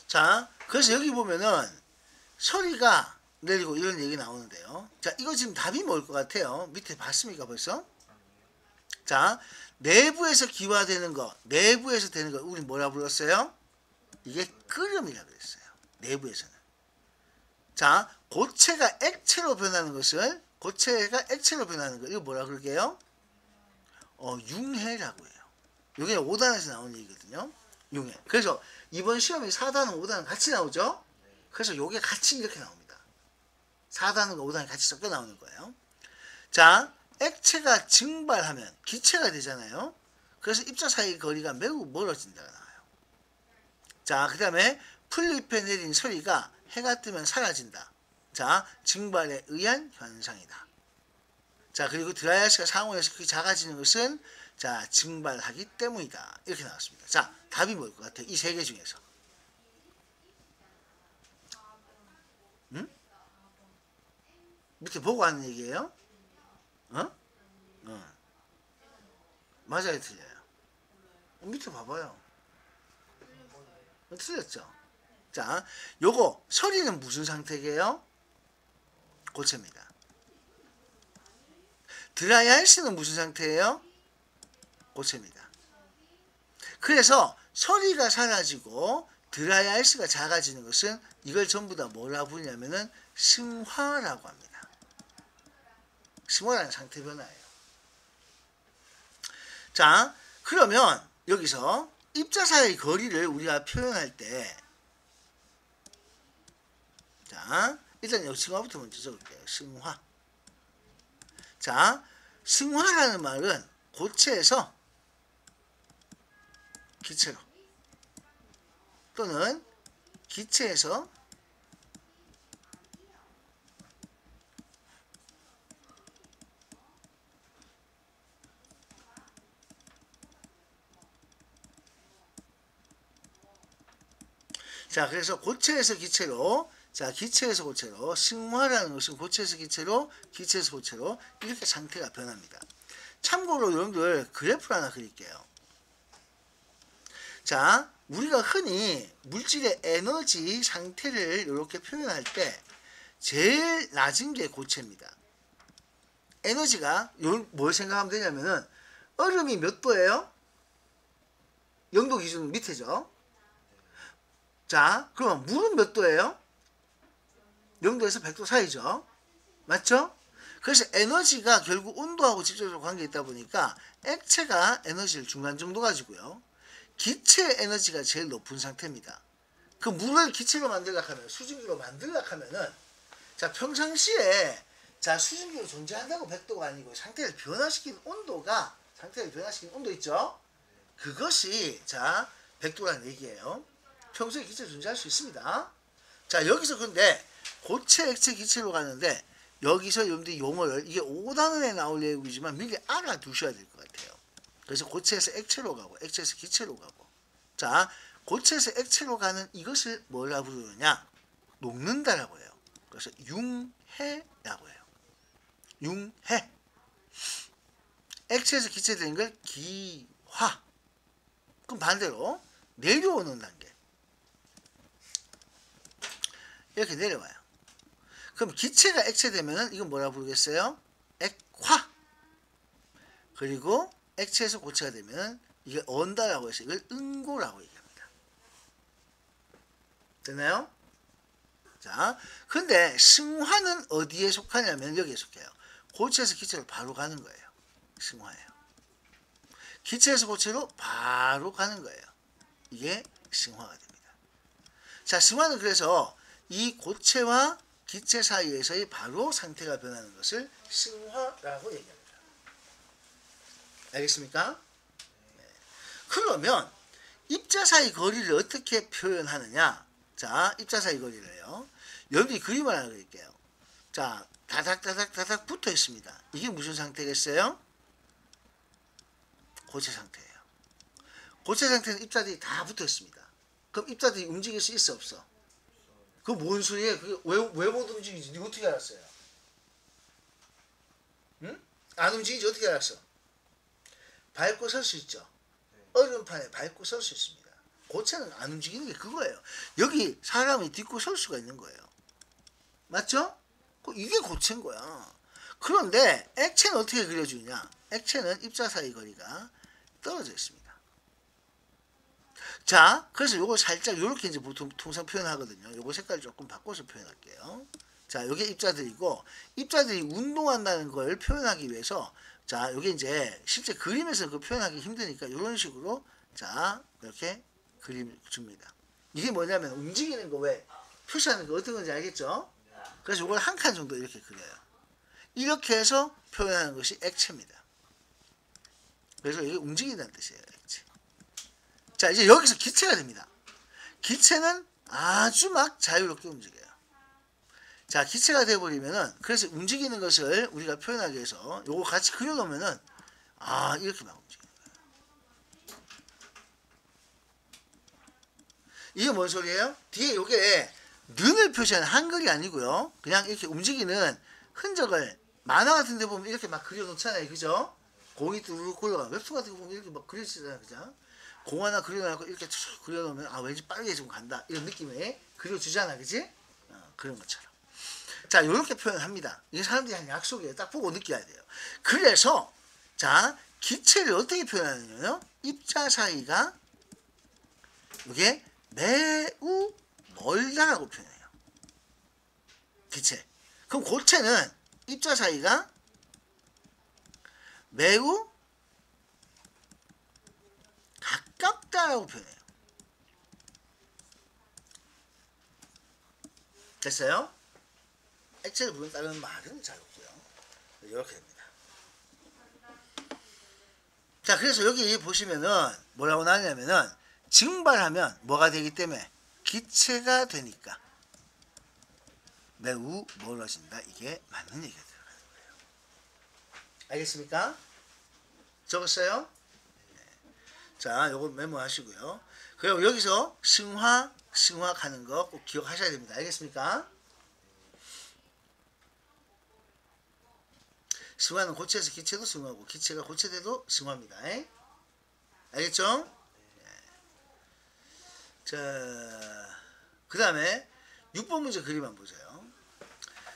자, 그래서 여기 보면은 소리가 내리고 이런 얘기 나오는데요. 자, 이거 지금 답이 뭘 것 같아요? 밑에 봤습니까 벌써? 자, 내부에서 기화되는 거, 내부에서 되는 거 우리 뭐라 불렀어요? 이게 끓음이라 그랬어요. 내부에서는. 자, 고체가 액체로 변하는 것을, 고체가 액체로 변하는 거, 이거 뭐라 그럴게요? 융해라고 해요. 이게 5단에서 나온 얘기거든요. 융해. 그래서 이번 시험에 4단은 5단은 같이 나오죠? 그래서 요게 같이 이렇게 나옵니다. 4단과 5단이 같이 섞여 나오는 거예요. 자, 액체가 증발하면 기체가 되잖아요. 그래서 입자 사이 거리가 매우 멀어진다가 나와요. 자, 그 다음에 풀잎에 내린 소리가 해가 뜨면 사라진다. 자, 증발에 의한 현상이다. 자, 그리고 드라이아이스가 상온에서 크게 작아지는 것은, 자, 증발하기 때문이다. 이렇게 나왔습니다. 자, 답이 뭘 것 같아요? 이 세 개 중에서. 응? 밑에 보고 하는 얘기예요? 맞아요, 틀려요? 밑에 봐봐요. 틀렸죠? 자, 요거 소리는 무슨 상태게요? 고체입니다. 드라이아이스는 무슨 상태예요? 고체입니다. 그래서 소리가 사라지고 드라이아이스가 작아지는 것은 이걸 전부 다 뭐라 부르냐면은 승화라고 합니다. 승화라는 상태 변화예요. 자, 그러면 여기서 입자 사이의 거리를 우리가 표현할 때, 자, 일단 여기 승화부터 먼저 적을게요. 승화. 자, 승화라는 말은 고체에서 기체로 또는 기체에서 자, 그래서 고체에서 기체로, 자, 기체에서 고체로, 승화라는 것은 고체에서 기체로, 기체에서 고체로 이렇게 상태가 변합니다. 참고로 여러분들 그래프를 하나 그릴게요. 자, 우리가 흔히 물질의 에너지 상태를 이렇게 표현할 때 제일 낮은 게 고체입니다. 에너지가 뭘 생각하면 되냐면은 얼음이 몇 도예요? 0도 기준 밑에죠. 자, 그럼 물은 몇 도예요? 0도에서 100도 사이죠. 맞죠? 그래서 에너지가 결국 온도하고 직접적으로 관계가 있다 보니까 액체가 에너지를 중간 정도 가지고요. 기체 에너지가 제일 높은 상태입니다. 그 물을 기체로 만들려고 하면, 수증기로 만들려고 하면은, 자, 평상시에, 자, 수증기로 존재한다고 100도가 아니고 상태를 변화시키는 온도가, 상태를 변화시키는 온도 있죠? 그것이, 자, 100도라는 얘기예요. 평소에 기체 존재할 수 있습니다. 자, 여기서 근데 고체, 액체, 기체로 가는데 여기서 여러분들이 용어를 이게 5단원에 나올 내용이지만 미리 알아두셔야 될 것 같아요. 그래서 고체에서 액체로 가고 액체에서 기체로 가고 자 고체에서 액체로 가는 이것을 뭐라 부르느냐 녹는다라고 해요. 그래서 융해라고 해요. 융해. 액체에서 기체 되는 걸 기화. 그럼 반대로 내려오는 단계 이렇게 내려와요. 그럼 기체가 액체 되면은 이건 뭐라 부르겠어요? 액화. 그리고 액체에서 고체가 되면 이게 언다라고 해서 이걸 응고라고 얘기합니다. 되나요? 자, 근데 승화는 어디에 속하냐면 여기에 속해요. 고체에서 기체로 바로 가는 거예요. 승화예요. 기체에서 고체로 바로 가는 거예요. 이게 승화가 됩니다. 자, 승화는 그래서 이 고체와 기체 사이에서의 바로 상태가 변하는 것을 승화라고 얘기합니다. 알겠습니까? 네. 그러면 입자 사이 거리를 어떻게 표현하느냐? 자, 입자 사이 거리를요. 여러분이 그림을 하나 그릴게요. 자, 다닥다닥 붙어 있습니다. 이게 무슨 상태겠어요? 고체 상태예요. 고체 상태는 입자들이 다 붙어 있습니다. 그럼 입자들이 움직일 수 있어 없어? 그거 뭔 소리예요? 그게 왜 못 움직이지? 네가 어떻게 알았어요? 응? 안 움직이지 어떻게 알았어? 밟고 설 수 있죠. 얼음판에 밟고 설 수 있습니다. 고체는 안 움직이는 게 그거예요. 여기 사람이 딛고 설 수가 있는 거예요. 맞죠? 이게 고체인 거야. 그런데 액체는 어떻게 그려주냐? 액체는 입자 사이 거리가 떨어져 있습니다. 자, 그래서 요거 살짝 요렇게 이제 보통 통상 표현하거든요. 요거 색깔 조금 바꿔서 표현할게요. 자, 요게 입자들이고 입자들이 운동한다는 걸 표현하기 위해서 자, 요게 이제 실제 그림에서 그 표현하기 힘드니까 요런 식으로 자, 이렇게 그림 줍니다. 이게 뭐냐면 움직이는 거 왜 표시하는 거 어떤 건지 알겠죠? 그래서 요걸 한 칸 정도 이렇게 그려요. 이렇게 해서 표현하는 것이 액체입니다. 그래서 이게 움직인다는 뜻이에요. 액체. 자, 이제 여기서 기체가 됩니다. 기체는 아주 막 자유롭게 움직여요. 자, 기체가 되어버리면은 그래서 움직이는 것을 우리가 표현하기 위해서 요거 같이 그려놓으면은 아 이렇게 막 움직이는 거예요. 이게 뭔 소리예요? 뒤에 요게 눈을 표시하는 한글이 아니고요. 그냥 이렇게 움직이는 흔적을 만화 같은 데 보면 이렇게 막 그려놓잖아요. 그죠? 공이 뚜루룩 굴러가. 웹툰 같은 거 보면 이렇게 막 그려지잖아요. 그죠? 공 하나 그려놓고 이렇게 쭉 그려놓으면 아 왠지 빠르게 좀 간다. 이런 느낌에 그려주잖아. 그지? 그런 것처럼. 자, 요렇게 표현합니다. 이게 사람들이 한 약속이에요. 딱 보고 느껴야 돼요. 그래서 자, 기체를 어떻게 표현하느냐요? 입자 사이가 이게 매우 멀다라고 표현해요. 기체. 그럼 고체는 입자 사이가 매우 가깝다라고 표현해요. 됐어요? 액체를 부르는 다른 말은 잘 없고요. 이렇게 됩니다. 자, 그래서 여기 보시면은 뭐라고 나오냐면은 증발하면 뭐가 되기 때문에 기체가 되니까 매우 멀어진다. 이게 맞는 얘기가 들어가는 거예요. 알겠습니까? 적었어요? 네. 자, 요거 메모하시고요. 그리고 여기서 승화 가는 거 꼭 기억하셔야 됩니다. 알겠습니까? 승화는 고체에서 기체도 승화고 기체가 고체돼도 승화입니다. 알겠죠? 네. 자, 그 다음에 6번 문제 그림 한번 보세요.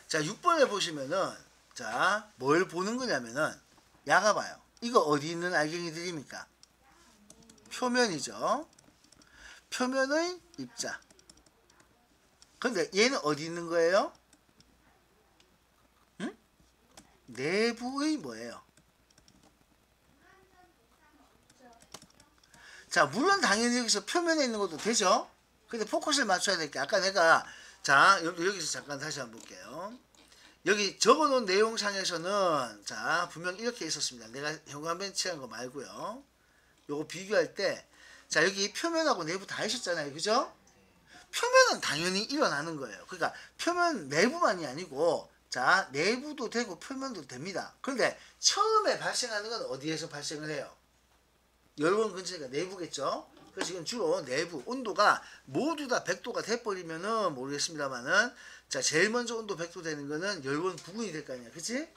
자, 6번에 보시면은 자, 뭘 보는 거냐면은 야가 봐요. 이거 어디 있는 알갱이들입니까? 표면이죠. 표면의 입자. 근데 얘는 어디 있는 거예요? 응? 내부의 뭐예요? 자, 물론 당연히 여기서 표면에 있는 것도 되죠. 근데 포커스를 맞춰야 될 게 아까 내가 자, 여기서 잠깐 다시 한번 볼게요. 여기 적어놓은 내용상에서는 자, 분명 이렇게 있었습니다. 내가 현관변 칠한 거 말고요. 요거 비교할 때 자, 여기 표면하고 내부 다 있었잖아요. 그죠? 표면은 당연히 일어나는 거예요. 그러니까 표면 내부만이 아니고 자, 내부도 되고 표면도 됩니다. 그런데 처음에 발생하는 건 어디에서 발생을 해요? 열원 근처니까 내부겠죠. 그래서 이건 주로 내부 온도가 모두 다 100도가 돼버리면은 모르겠습니다만은, 자, 제일 먼저 온도 100도 되는 거는 열원 부근이 될 거 아니야, 그치?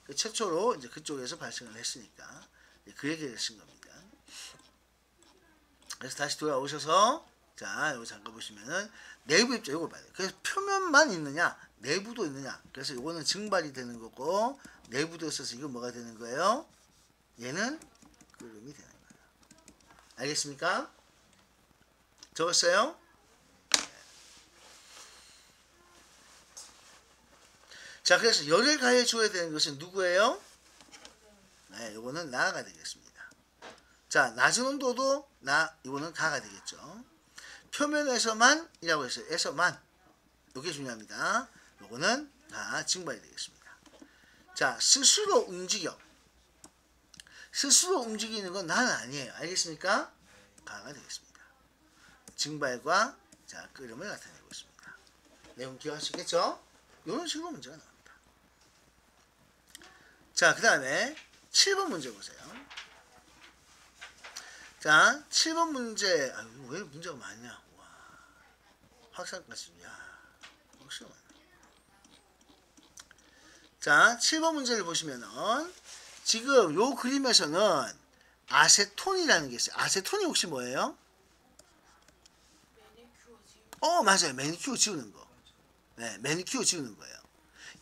그 최초로 이제 그쪽에서 발생을 했으니까 그 얘기를 하신 겁니다. 그래서 다시 돌아오셔서, 자, 이거 잠깐 보시면은 내부 입자 이걸 봐야 돼요. 그래서 표면만 있느냐, 내부도 있느냐. 그래서 이거는 증발이 되는 거고, 내부도 있어서 이건 뭐가 되는 거예요? 얘는 끓음이 되는 거예요. 알겠습니까? 적었어요? 자, 그래서 열을 가해 줘야 되는 것은 누구예요? 네, 요거는 나가 되겠습니다. 자, 낮은 온도도 이거는 가가 되겠죠. 표면에서만 이라고 했어요. 에서만. 요게 중요합니다. 요거는 다 증발이 되겠습니다. 자, 스스로 움직여. 스스로 움직이는 건 나는 아니에요. 알겠습니까? 가가 되겠습니다. 증발과, 자, 끓음을 나타내고 있습니다. 내용 기억하시겠죠? 이런 식으로 문제가 나옵니다. 자, 그 다음에 7번 문제 보세요. 자, 7번 문제. 아유, 왜 문제가 많냐? 와, 학생까지. 야, 역시 많네. 자, 7번 문제를 보시면은 지금 요 그림에서는 아세톤이라는 게 있어요. 아세톤이 혹시 뭐예요? 매니큐어 지금 맞아요. 매니큐어 지우는 거. 네, 매니큐어 지우는 거예요.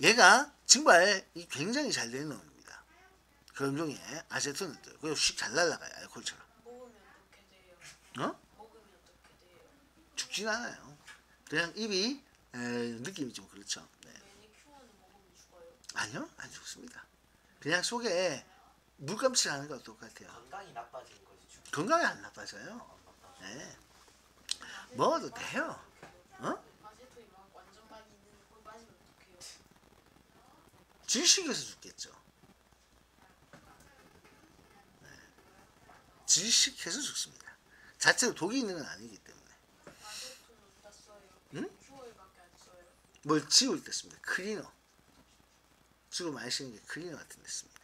얘가 증발이 굉장히 잘 되는 놈입니다. 그런 종류의 아세톤은 그리고 휙 잘 날아가요. 알코올처럼. 먹으면 어떻게 돼요? 어? 먹으면 어떻게 돼요? 죽진 않아요. 그냥 입이 느낌이 좀 그렇죠. 네. 매니큐어는 먹으면 죽어요? 아니요, 안 죽습니다. 그냥 속에 물감칠하는 거 똑같아요. 건강이 나빠지는 거지. 죽- 건강이 안 나빠져요. 네. 먹어도 돼요. 어? 아세토이 막 완전 많이 있는 걸 빠지면 어떡해요? 질식해서 죽겠죠. 네. 질식해서 죽습니다. 자체로 독이 있는 건 아니기 때문에. 아세토는 다 써요. 응? 매니큐어에밖에 안 써요. 뭘 지울 때 씁니다. 클리너. 주로 많이 쓰는 게 클리너 같은 데 씁니다.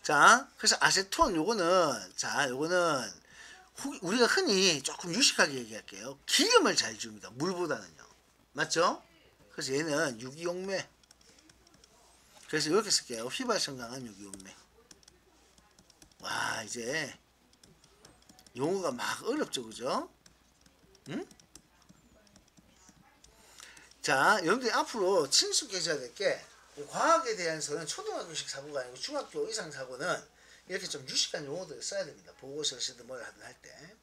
자, 그래서 아세톤 요거는, 자, 요거는 우리가 흔히 조금 유식하게 얘기할게요. 기름을 잘 줍니다. 물보다는요. 맞죠? 그래서 얘는 유기용매. 그래서 이렇게 쓸게요. 휘발성 강한 유기용매. 와, 이제 용어가 막 어렵죠, 그죠? 응? 자, 여러분들이 앞으로 친숙해져야 될 게, 과학에 대해서는 초등학교식 사고가 아니고 중학교 이상 사고는 이렇게 좀 유식한 용어들을 써야 됩니다. 보고서를 쓰든 뭘 하든 할 때.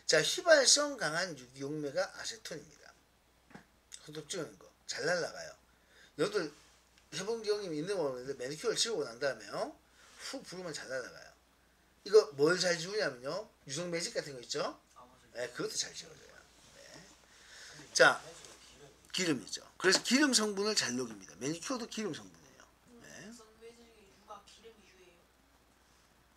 자, 휘발성 강한 유기용매가 아세톤입니다. 소독 주는 거. 잘 날라가요. 여러분들 해본 경험이 있는 거 모르는데 매니큐어를 지우고 난 다음에요. 훅 부르면 잘 날라가요. 이거 뭘 잘 지우냐면요. 유성 매직 같은 거 있죠? 네, 그것도 잘 지워져요. 네. 자, 기름이죠. 그래서 기름 성분을 잘 녹입니다. 매니큐어도 기름 성분이에요. 네. 유성 매직의 유가 기름 유예요.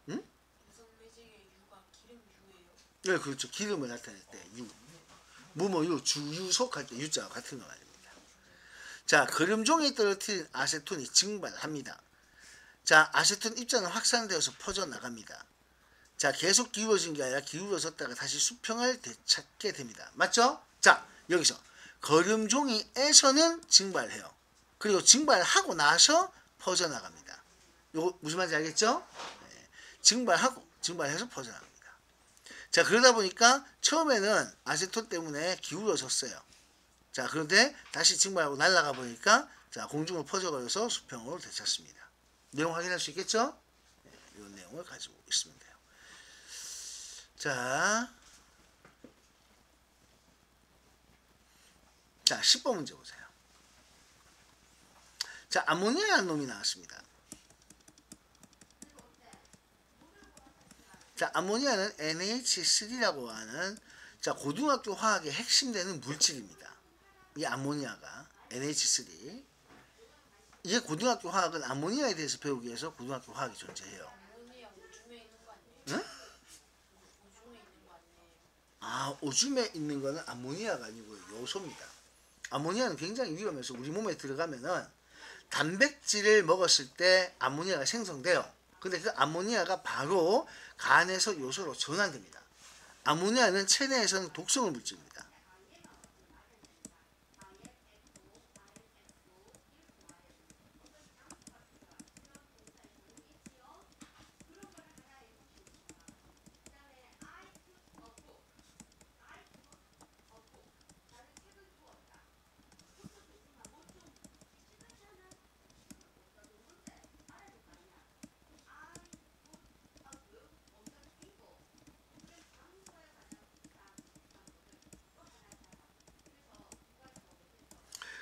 응? 유성 매직의 유가 기름 유예요. 네, 그렇죠. 기름을 나타낼 때 유. 유, 주유속할 때 유자와 같은 거 말입니다. 자, 거름종이 떨어뜨린 아세톤이 증발합니다. 자, 아세톤 입자는 확산되어서 퍼져나갑니다. 자, 계속 기울어진 게 아니라 기울어졌다가 다시 수평을 되찾게 됩니다. 맞죠? 자, 여기서 거름종이에서는 증발해요. 그리고 증발하고 나서 퍼져나갑니다. 요거 무슨 말인지 알겠죠? 네. 증발해서 퍼져나갑니다. 자, 그러다 보니까 처음에는 아세톤 때문에 기울어졌어요. 자, 그런데 다시 증발하고 날아가 보니까, 자, 공중으로 퍼져버려서 수평으로 되찾습니다. 내용 확인할 수 있겠죠? 네, 이런 내용을 가지고 있으면 돼요. 자, 10번 문제 보세요. 자, 아모니아라는 놈이 나왔습니다. 자, 아모니아는 NH3라고 하는, 자, 고등학교 화학의 핵심되는 물질입니다. 이 아모니아가 NH3. 이게 고등학교 화학은 아모니아에 대해서 배우기 위해서 고등학교 화학이 존재해요. 아모니아 오줌에 있는 거 아니에요? 응? 오줌에 있는 거 아니에요? 아, 오줌에 있는 거는 아모니아가 아니고 요소입니다. 아모니아는 굉장히 위험해서 우리 몸에 들어가면은 단백질을 먹었을 때 아모니아가 생성돼요. 근데 그 아모니아가 바로 간에서 요소로 전환됩니다. 아모니아는 체내에서는 독성 물질입니다.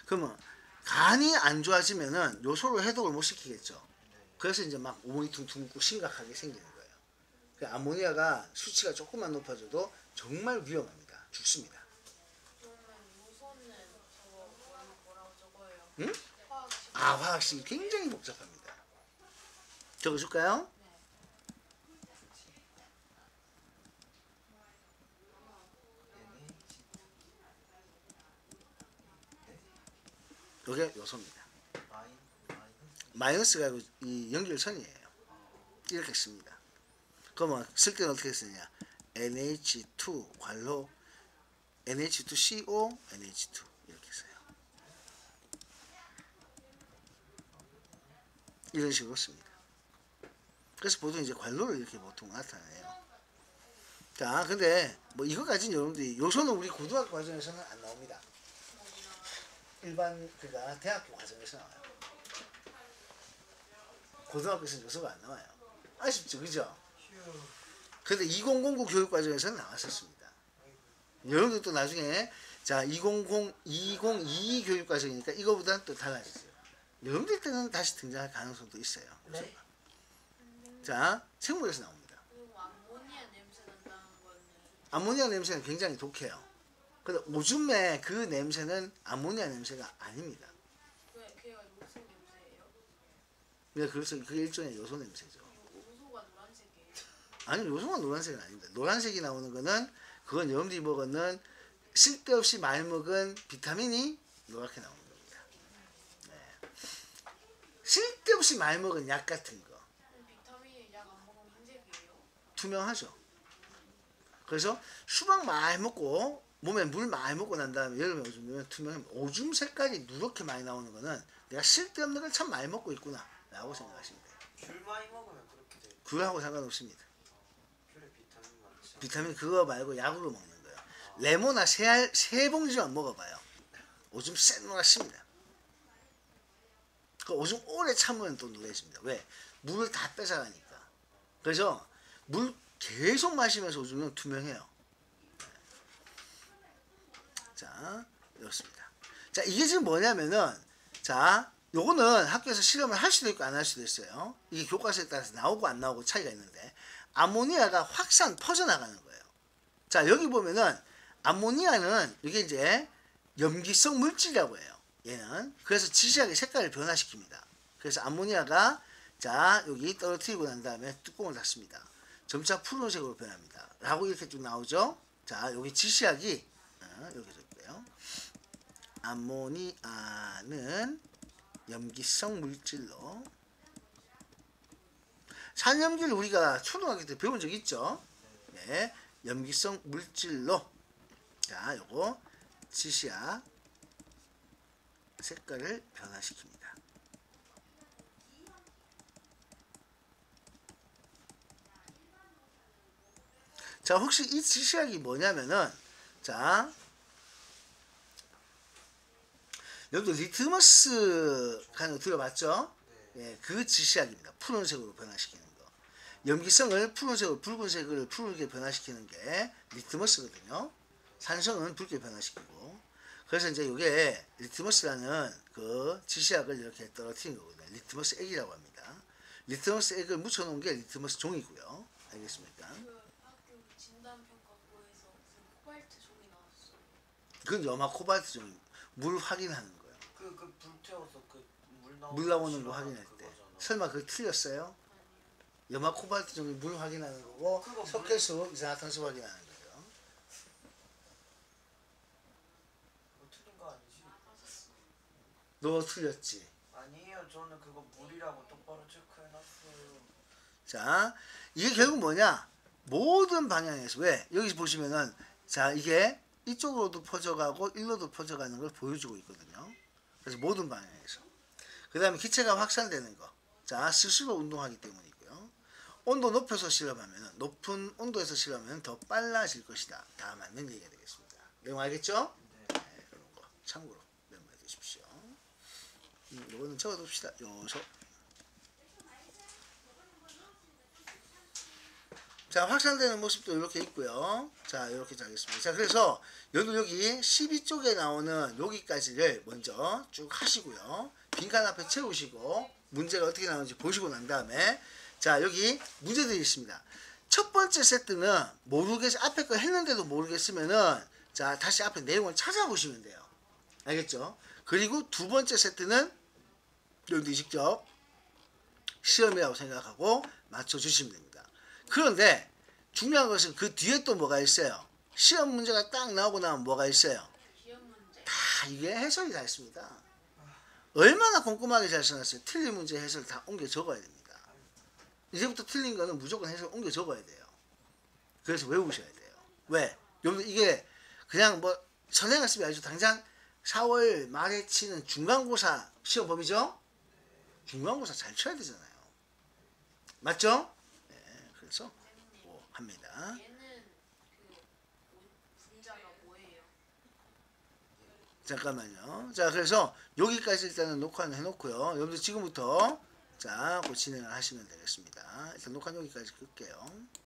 그러면 간이 안 좋아지면은 요소로 해독을 못 시키겠죠. 그래서 이제 막 몸이 퉁퉁 붓고 심각하게 생기는 거예요. 그 아모니아가 수치가 조금만 높아져도 정말 위험합니다. 죽습니다. 그러면 요소는 저거 뭐라고 적어요? 응? 화학식. 화학식이 굉장히 복잡합니다. 적어줄까요? 이게 요소입니다. 마이너스가 이 연결선이에요. 이렇게 씁니다. 그러면 쓸 때는 어떻게 쓰냐? NH2 괄호 NH2CO NH2 이렇게 써요. 이런 식으로 씁니다. 그래서 보통 이제 괄호를 이렇게 보통 나타내요. 자, 근데 뭐 이거까지는 여러분들이 요소는 우리 고등학교 과정에서는 안 나옵니다. 일반 그러니까 대학교 과정에서 나와요. 고등학교에서는 요소가 안 나와요. 아쉽죠, 그죠? 근데 2009 교육과정에서는 나왔었습니다. 여러분들도 나중에 자 2022 교육과정이니까 이거보다는 또 달라졌어요. 여러분들 때는 다시 등장할 가능성도 있어요. 네. 자, 생물에서 나옵니다. 그리고 암모니아 냄새 난다는 거는 아모니아 냄새는 굉장히 독해요. 근데 오줌의 그 냄새는 아모니아 냄새가 아닙니다. 왜 걔가 무슨 냄새예요? 네, 그래서 그게 일종의 요소 냄새죠. 요소가 노란색이에요. 아니, 요소가 노란색은 아닙니다. 노란색이 나오는 거는 그건 여러분들이 먹었는 쓸데없이 많이 먹은 비타민이 노랗게 나오는 겁니다. 네. 쓸데없이 많이 먹은 약 같은 거 비타민이 약 안 먹으면 흰색이에요? 투명하죠. 그래서 수박 많이 먹고 몸에 물 많이 먹고 난 다음에 여름에 오줌 넣으면 투명합니다. 오줌 색깔이 누렇게 많이 나오는 거는 내가 쓸데없는 걸 참 많이 먹고 있구나 라고 생각하시면 돼요. 귤 많이 먹으면 그렇게 돼요. 그거하고 상관없습니다. 귤에 비타민 많죠. 비타민 그거 말고 약으로 먹는 거예요. 레모나 세 봉지만 먹어봐요. 오줌 쎄노랗습니다. 그 오줌 오래 참으면 또 누래집니다. 왜? 물을 다 뺏어가니까. 그래서 물 계속 마시면서 오줌은 투명해요. 자, 이렇습니다. 자, 이게 지금 뭐냐면은, 자, 요거는 학교에서 실험을 할 수도 있고 안 할 수도 있어요. 이게 교과서에 따라서 나오고 안 나오고 차이가 있는데, 아모니아가 확산 퍼져나가는 거예요. 자, 여기 보면은, 아모니아는 이게 이제 염기성 물질이라고 해요. 얘는. 그래서 지시하게 색깔을 변화시킵니다. 그래서 아모니아가, 자, 여기 떨어뜨리고 난 다음에 뚜껑을 닫습니다. 점차 푸른색으로 변합니다. 라고 이렇게 쭉 나오죠. 자, 여기 지시하기, 여기 적고요. 아모니아는 염기성 물질로 산염기를 우리가 초등학교 때 배운 적 있죠? 네, 염기성 물질로 자, 요거 지시약 색깔을 변화시킵니다. 자, 혹시 이 지시약이 뭐냐면은 자, 여러분 리트머스 하는 거 들어봤죠? 예, 그 지시약입니다. 푸른색으로 변화시키는 거. 염기성을 푸른색으로 붉은색을 푸르게 변화시키는 게 리트머스거든요. 산성은 붉게 변화시키고. 그래서 이제 이게 리트머스라는 그 지시약을 이렇게 떨어뜨린 거거든요. 리트머스 액이라고 합니다. 리트머스 액을 묻혀놓은 게 리트머스 종이고요. 알겠습니까? 그 학교 진단평가고에서 무슨 코발트 종이 나왔어요. 그건 염화 코발트 종이 물 확인하는 거예요. 불 태워서 물 나오는 거 실험하는 확인할 때. 그거잖아. 설마 그거 틀렸어요? 아니요. 염화 코발트 종이 물 확인하는 거고 그거 물- 석회수 이산화탄소 확인하는 거예요. 그거 틀린 거 아니지? 너 틀렸지. 아니에요. 저는 그거 물이라고 똑바로 체크해놨어요. 자, 이게 결국 뭐냐? 모든 방향에서 왜? 여기 보시면은 자, 이게 이쪽으로도 퍼져가고 일로도 퍼져가는 걸 보여주고 있거든요. 그래서 모든 방향에서. 그 다음에 기체가 확산되는 거. 자, 스스로 운동하기 때문이고요. 온도 높여서 실험하면 높은 온도에서 실험하면 더 빨라질 것이다. 다 맞는 얘기가 되겠습니다. 내용 알겠죠? 네, 그런 거 참고로 메모해 두십시오. 이거는 적어둡시다. 요소. 자, 확산되는 모습도 이렇게 있고요. 자, 이렇게 자겠습니다. 자, 그래서 여기 12쪽에 나오는 여기까지를 먼저 쭉 하시고요. 빈칸 앞에 채우시고 문제가 어떻게 나오는지 보시고 난 다음에 자, 여기 문제들이 있습니다. 첫 번째 세트는 앞에 거 했는데도 모르겠으면은 자, 다시 앞에 내용을 찾아보시면 돼요. 알겠죠? 그리고 두 번째 세트는 여러분들이 직접 시험이라고 생각하고 맞춰주시면 됩니다. 그런데 중요한 것은 그 뒤에 또 뭐가 있어요? 시험 문제가 딱 나오고 나면 뭐가 있어요? 시험 문제. 다 이게 해설이 다 있습니다. 얼마나 꼼꼼하게 잘 써놨어요. 틀린 문제 해설 다 옮겨 적어야 됩니다. 이제부터 틀린 거는 무조건 해설 옮겨 적어야 돼요. 그래서 외우셔야 돼요. 왜? 여러분 이게 그냥 뭐 선행학습이 아니죠. 당장 4월 말에 치는 중간고사 시험 범위죠? 중간고사 잘 쳐야 되잖아요. 맞죠? 네, 그래서 뭐 합니다. 얘는 분자가 뭐예요? 잠깐만요. 자, 그래서 여기까지 일단은 녹화는 해놓고요. 여러분들 지금부터 자, 그 진행을 하시면 되겠습니다. 일단 녹화는 여기까지 끌게요.